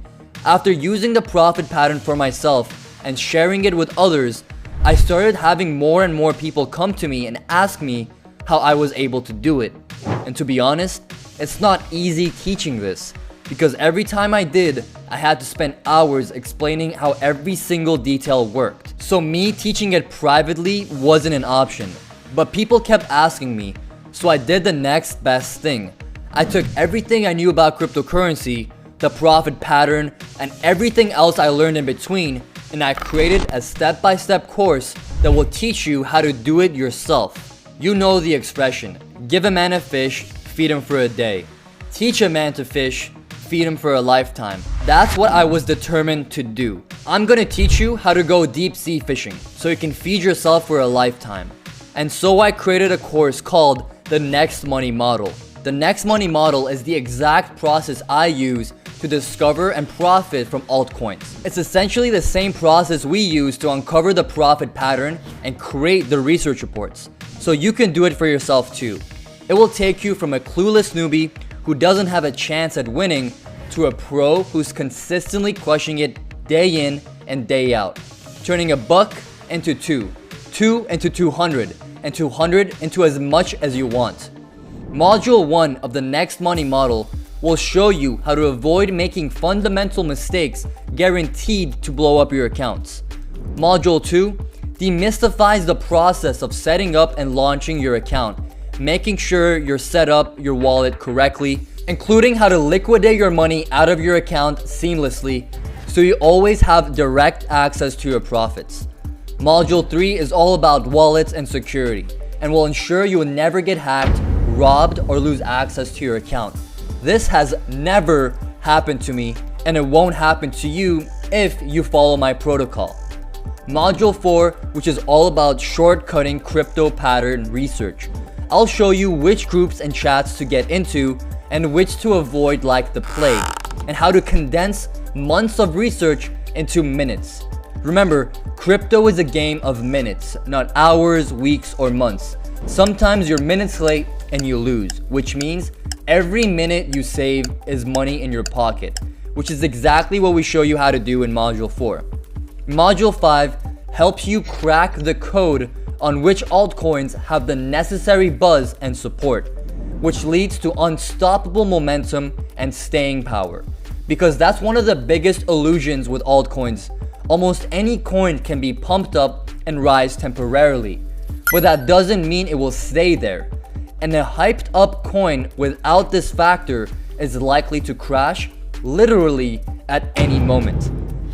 After using the profit pattern for myself and sharing it with others, I started having more and more people come to me and ask me how I was able to do it. And to be honest, it's not easy teaching this, because every time I did, I had to spend hours explaining how every single detail worked. So me teaching it privately wasn't an option, but people kept asking me, so I did the next best thing. I took everything I knew about cryptocurrency, the profit pattern, and everything else I learned in between, and I created a step-by-step course that will teach you how to do it yourself. You know the expression, give a man a fish, feed him for a day. Teach a man to fish, feed him for a lifetime. That's what I was determined to do. I'm gonna teach you how to go deep sea fishing so you can feed yourself for a lifetime. And so I created a course called the Next Money Model. The Next Money Model is the exact process I use to discover and profit from altcoins. It's essentially the same process we use to uncover the profit pattern and create the research reports. So you can do it for yourself too. It will take you from a clueless newbie who doesn't have a chance at winning to a pro who's consistently crushing it day in and day out, turning a buck into two into 200, and 200 into as much as you want. Module 1 of the Next Money Model will show you how to avoid making fundamental mistakes guaranteed to blow up your accounts. Module 2 demystifies the process of setting up and launching your account, making sure you're set up your wallet correctly, including how to liquidate your money out of your account seamlessly so you always have direct access to your profits. Module 3 is all about wallets and security and will ensure you will never get hacked, robbed, or lose access to your account. This has never happened to me, and it won't happen to you if you follow my protocol. Module 4, which is all about shortcutting crypto pattern research. I'll show you which groups and chats to get into and which to avoid like the plague, and how to condense months of research into minutes. Remember, crypto is a game of minutes, not hours, weeks, or months. Sometimes you're minutes late and you lose, which means every minute you save is money in your pocket, which is exactly what we show you how to do in Module 4. Module 5 helps you crack the code on which altcoins have the necessary buzz and support, which leads to unstoppable momentum and staying power. Because that's one of the biggest illusions with altcoins. Almost any coin can be pumped up and rise temporarily, but that doesn't mean it will stay there. And a hyped up coin without this factor is likely to crash literally at any moment,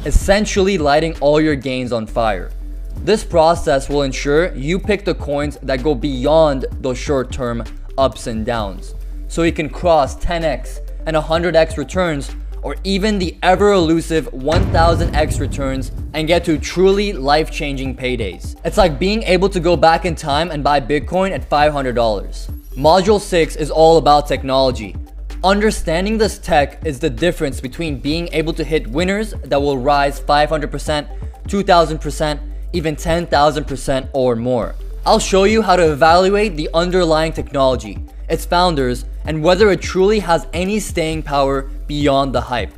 essentially lighting all your gains on fire. This process will ensure you pick the coins that go beyond those short-term ups and downs, so you can cross 10x and 100x returns, or even the ever-elusive 1000x returns, and get to truly life-changing paydays. It's like being able to go back in time and buy Bitcoin at $500. Module 6 is all about technology. Understanding this tech is the difference between being able to hit winners that will rise 500%, 2000%, even 10,000% or more. I'll show you how to evaluate the underlying technology, its founders, and whether it truly has any staying power beyond the hype.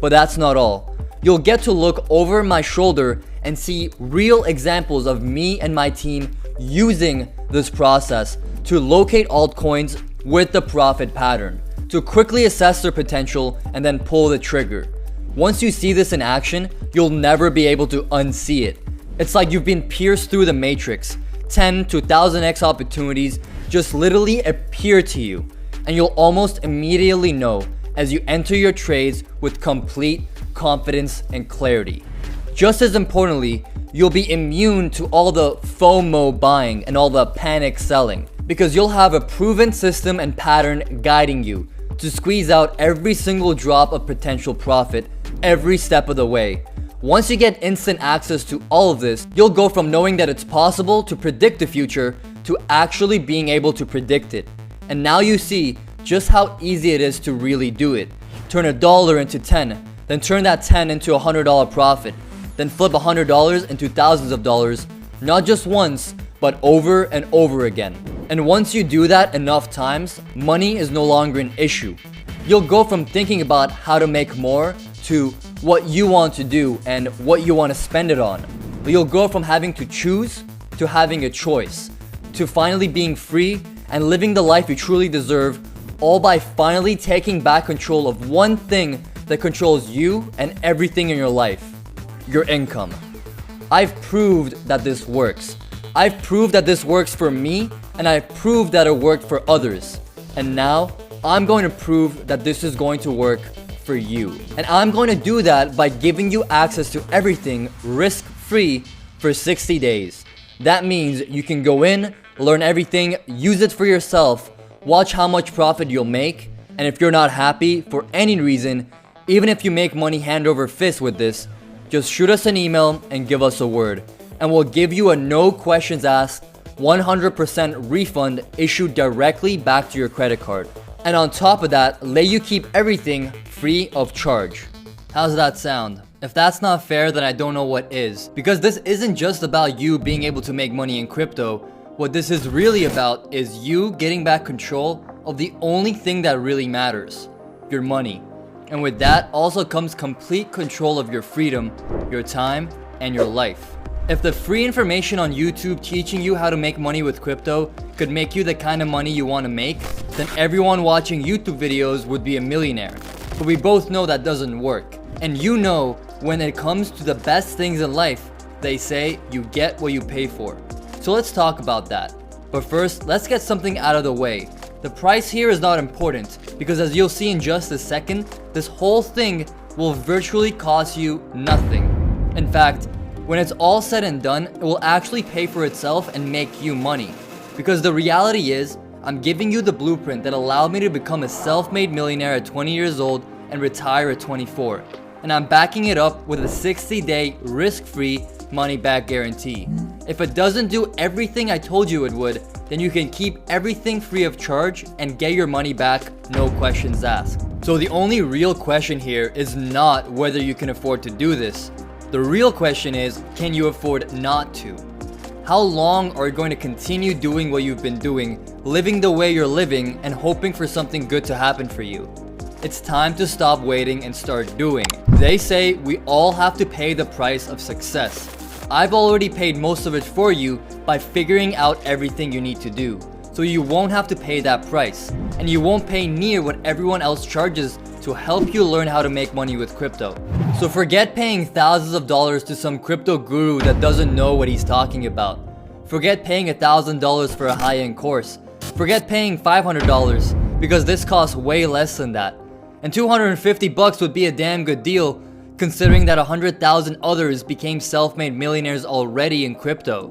But that's not all. You'll get to look over my shoulder and see real examples of me and my team using this process to locate altcoins with the profit pattern, to quickly assess their potential and then pull the trigger. Once you see this in action, you'll never be able to unsee it. It's like you've been pierced through the matrix. 10 to 1000x opportunities just literally appear to you, and you'll almost immediately know as you enter your trades with complete confidence and clarity. Just as importantly, you'll be immune to all the FOMO buying and all the panic selling, because you'll have a proven system and pattern guiding you to squeeze out every single drop of potential profit every step of the way. Once you get instant access to all of this, you'll go from knowing that it's possible to predict the future to actually being able to predict it. And now you see just how easy it is to really do it. Turn $1 into 10, then turn that 10 into $100 profit, then flip $100 into thousands of dollars, not just once, but over and over again. And once you do that enough times, money is no longer an issue. You'll go from thinking about how to make more to what you want to do and what you want to spend it on. but you'll go from having to choose to having a choice, to finally being free and living the life you truly deserve, all by finally taking back control of one thing that controls you and everything in your life: your income. I've proved that this works. I've proved that this works for me, and I've proved that it worked for others. And now, I'm going to prove that this is going to work for you. And I'm going to do that by giving you access to everything risk-free for 60 days. That means you can go in, learn everything, use it for yourself, watch how much profit you'll make, and if you're not happy for any reason, even if you make money hand over fist with this, just shoot us an email and give us a word, and we'll give you a no questions asked 100% refund issued directly back to your credit card. And on top of that, let you keep everything free of charge. How's that sound? If that's not fair, then I don't know what is. Because this isn't just about you being able to make money in crypto. What this is really about is you getting back control of the only thing that really matters: your money. And with that also comes complete control of your freedom, your time, and your life. If the free information on YouTube teaching you how to make money with crypto could make you the kind of money you want to make, then everyone watching YouTube videos would be a millionaire. But we both know that doesn't work. And you know, when it comes to the best things in life, they say you get what you pay for. So let's talk about that. But first, let's get something out of the way. The price here is not important, because as you'll see in just a second, this whole thing will virtually cost you nothing. In fact, when it's all said and done, it will actually pay for itself and make you money. Because the reality is, I'm giving you the blueprint that allowed me to become a self-made millionaire at 20 years old and retire at 24. And I'm backing it up with a 60-day risk-free money-back guarantee. If it doesn't do everything I told you it would, then you can keep everything free of charge and get your money back, no questions asked. So the only real question here is not whether you can afford to do this. The real question is, can you afford not to? How long are you going to continue doing what you've been doing, living the way you're living, and hoping for something good to happen for you? It's time to stop waiting and start doing. They say we all have to pay the price of success. I've already paid most of it for you by figuring out everything you need to do, so you won't have to pay that price, and you won't pay near what everyone else charges to help you learn how to make money with crypto. So forget paying thousands of dollars to some crypto guru that doesn't know what he's talking about. Forget paying $1,000 for a high-end course. Forget paying $500, because this costs way less than that. And $250 would be a damn good deal, considering that 100,000 others became self-made millionaires already in crypto.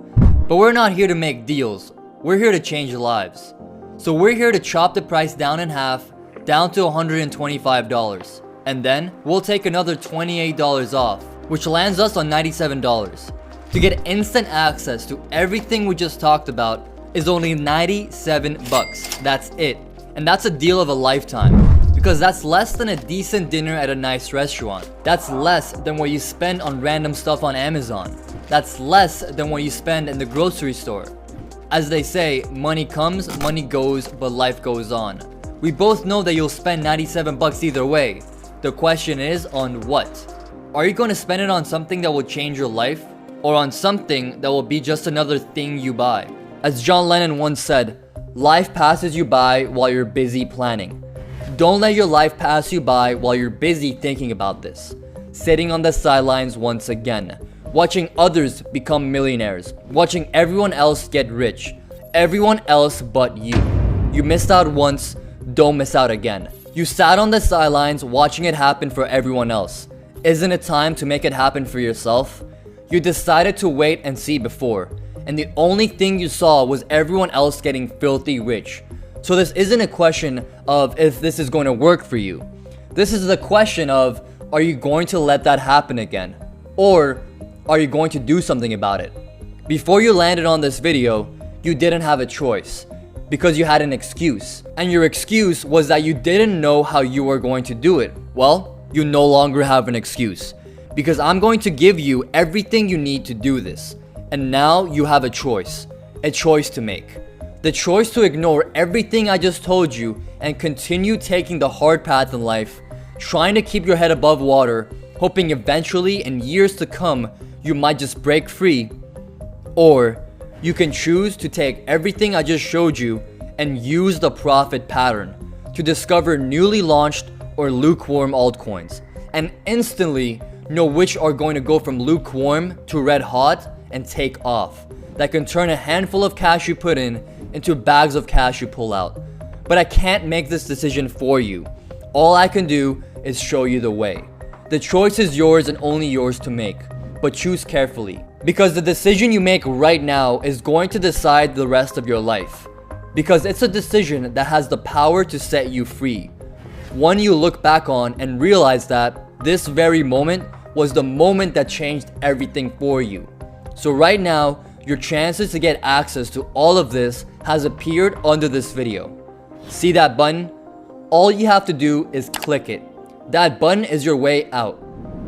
But we're not here to make deals. We're here to change lives. So we're here to chop the price down in half, down to $125. And then we'll take another $28 off, which lands us on $97. To get instant access to everything we just talked about is only $97. That's it. And that's a deal of a lifetime. Because that's less than a decent dinner at a nice restaurant. That's less than what you spend on random stuff on Amazon. That's less than what you spend in the grocery store. As they say, money comes, money goes, but life goes on. We both know that you'll spend $97 either way. The question is, on what? Are you going to spend it on something that will change your life? Or on something that will be just another thing you buy? As John Lennon once said, life passes you by while you're busy planning. Don't let your life pass you by while you're busy thinking about this. Sitting on the sidelines once again. Watching others become millionaires. Watching everyone else get rich. Everyone else but you. You missed out once, don't miss out again. You sat on the sidelines watching it happen for everyone else. Isn't it time to make it happen for yourself? You decided to wait and see before, and the only thing you saw was everyone else getting filthy rich. So this isn't a question of if this is going to work for you. This is the question of, are you going to let that happen again? Or are you going to do something about it? Before you landed on this video, you didn't have a choice because you had an excuse. And your excuse was that you didn't know how you were going to do it. Well, you no longer have an excuse because I'm going to give you everything you need to do this. And now you have a choice to make. The choice to ignore everything I just told you and continue taking the hard path in life, trying to keep your head above water, hoping eventually in years to come, you might just break free. Or you can choose to take everything I just showed you and use the profit pattern to discover newly launched or lukewarm altcoins and instantly know which are going to go from lukewarm to red hot and take off. That can turn a handful of cash you put in into bags of cash you pull out. But I can't make this decision for you. All I can do is show you the way. The choice is yours and only yours to make, but choose carefully. Because the decision you make right now is going to decide the rest of your life. Because it's a decision that has the power to set you free. One you look back on and realize that this very moment was the moment that changed everything for you. So right now, your chances to get access to all of this has appeared under this video. See that button? All you have to do is click it. That button is your way out.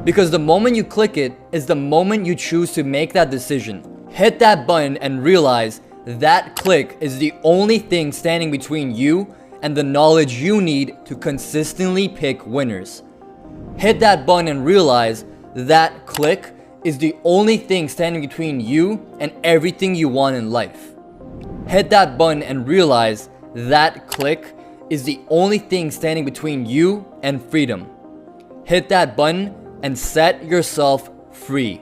Because the moment you click it is the moment you choose to make that decision. Hit that button and realize that click is the only thing standing between you and the knowledge you need to consistently pick winners. Hit that button and realize that click is the only thing standing between you and everything you want in life. Hit that button and realize that click is the only thing standing between you and freedom. Hit that button and set yourself free.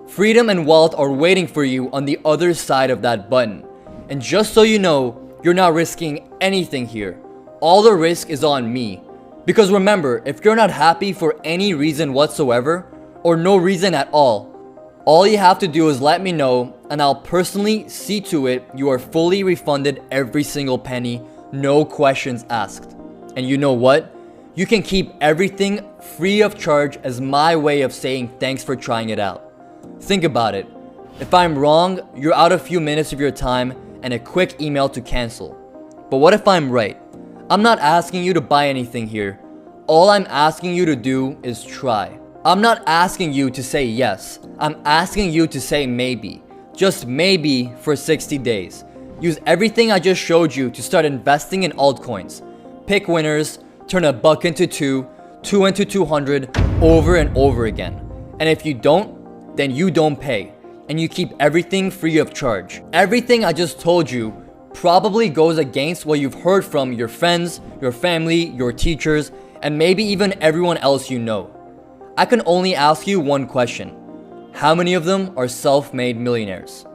Freedom and wealth are waiting for you on the other side of that button. And just so you know, you're not risking anything here. All the risk is on me. Because remember, if you're not happy for any reason whatsoever, or no reason at all you have to do is let me know and I'll personally see to it you are fully refunded every single penny, no questions asked. And you know what? You can keep everything free of charge as my way of saying thanks for trying it out. Think about it. If I'm wrong, you're out a few minutes of your time and a quick email to cancel. But what if I'm right? I'm not asking you to buy anything here. All I'm asking you to do is try. I'm not asking you to say yes. I'm asking you to say maybe. Just maybe for 60 days. Use everything I just showed you to start investing in altcoins. Pick winners, turn a buck into two into 200 over and over again. And if you don't, then you don't pay. And you keep everything free of charge. Everything I just told you probably goes against what you've heard from your friends, your family, your teachers, and maybe even everyone else you know. I can only ask you one question. How many of them are self-made millionaires?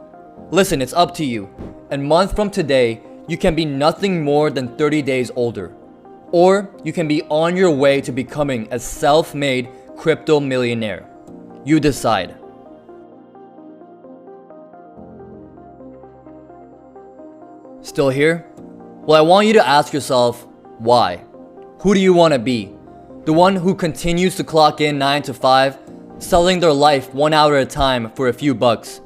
Listen, it's up to you. A month from today, you can be nothing more than 30 days older. Or you can be on your way to becoming a self-made crypto millionaire. You decide. Still here? Well, I want you to ask yourself, why? Who do you want to be? The one who continues to clock in 9 to 5, selling their life 1 hour at a time for a few bucks?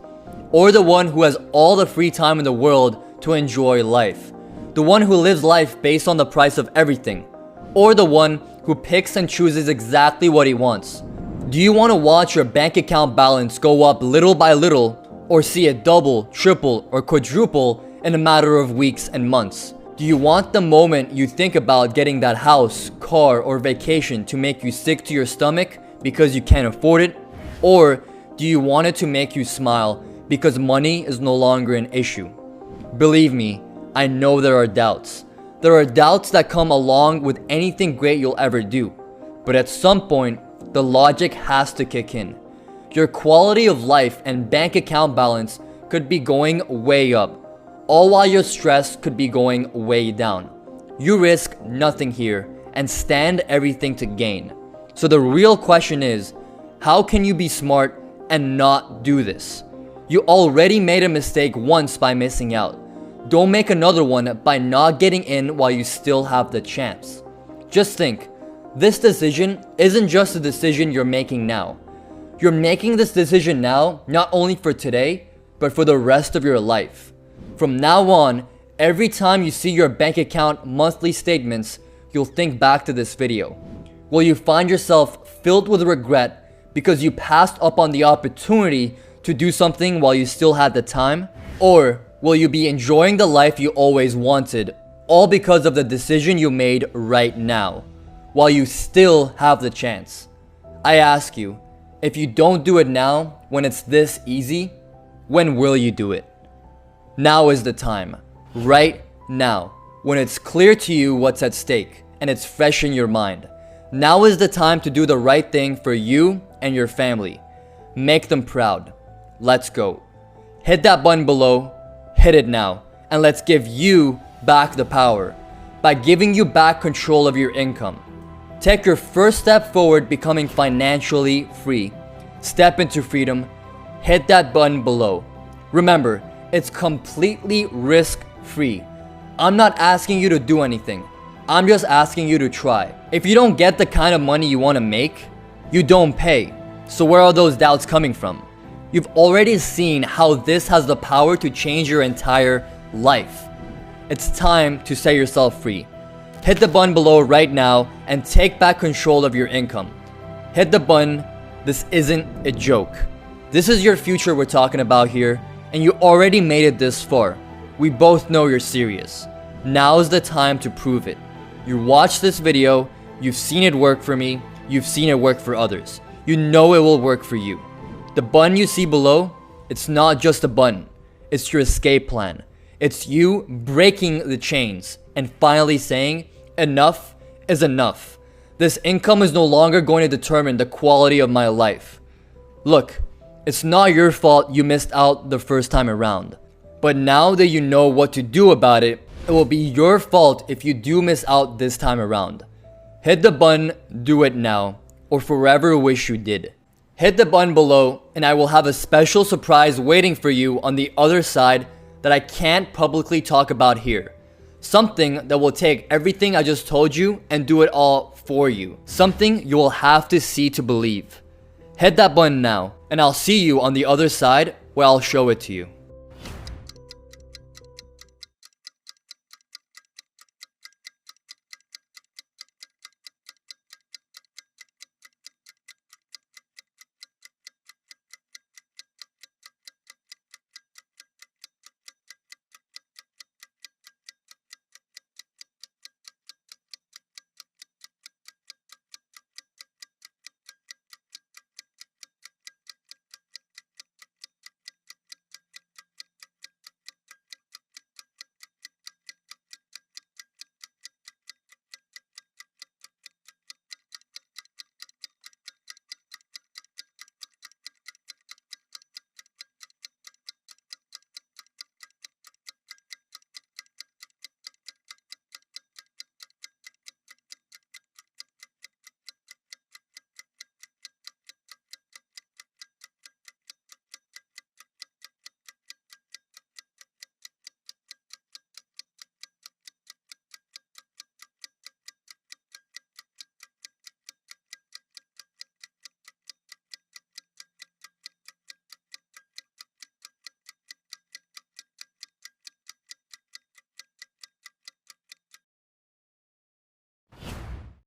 Or the one who has all the free time in the world to enjoy life? The one who lives life based on the price of everything? Or the one who picks and chooses exactly what he wants? Do you want to watch your bank account balance go up little by little, or see it double, triple, or quadruple in a matter of weeks and months? Do you want the moment you think about getting that house, car, or vacation to make you sick to your stomach because you can't afford it? Or do you want it to make you smile because money is no longer an issue? Believe me, I know there are doubts. There are doubts that come along with anything great you'll ever do. But at some point, the logic has to kick in. Your quality of life and bank account balance could be going way up, all while your stress could be going way down. You risk nothing here and stand everything to gain. So the real question is, how can you be smart and not do this? You already made a mistake once by missing out. Don't make another one by not getting in while you still have the chance. Just think, this decision isn't just a decision you're making now. You're making this decision now not only for today, but for the rest of your life. From now on, every time you see your bank account monthly statements, you'll think back to this video. Will you find yourself filled with regret because you passed up on the opportunity to do something while you still had the time? Or will you be enjoying the life you always wanted, all because of the decision you made right now, while you still have the chance? I ask you, If you don't do it now, when it's this easy, when will you do it? Now is the time. Right now. When it's clear to you what's at stake and it's fresh in your mind. Now is the time to do the right thing for you and your family. Make them proud. Let's go. Hit that button below, hit it now, and let's give you back the power by giving you back control of your income. Take your first step forward becoming financially free. Step into freedom, hit that button below. Remember, it's completely risk-free. I'm not asking you to do anything. I'm just asking you to try. If you don't get the kind of money you want to make, you don't pay. So where are those doubts coming from? You've already seen how this has the power to change your entire life. It's time to set yourself free. Hit the button below right now and take back control of your income. Hit the button. This isn't a joke. This is your future we're talking about here, and you already made it this far. We both know you're serious. Now's the time to prove it. You watched this video, you've seen it work for me, you've seen it work for others. You know it will work for you. The button you see below, it's not just a button. It's your escape plan. It's you breaking the chains and finally saying, enough is enough. This income is no longer going to determine the quality of my life. Look, it's not your fault you missed out the first time around. But now that you know what to do about it, it will be your fault if you do miss out this time around. Hit the button, do it now, or forever wish you did. Hit the button below, and I will have a special surprise waiting for you on the other side that I can't publicly talk about here. Something that will take everything I just told you and do it all for you. Something you will have to see to believe. Hit that button now, and I'll see you on the other side where I'll show it to you.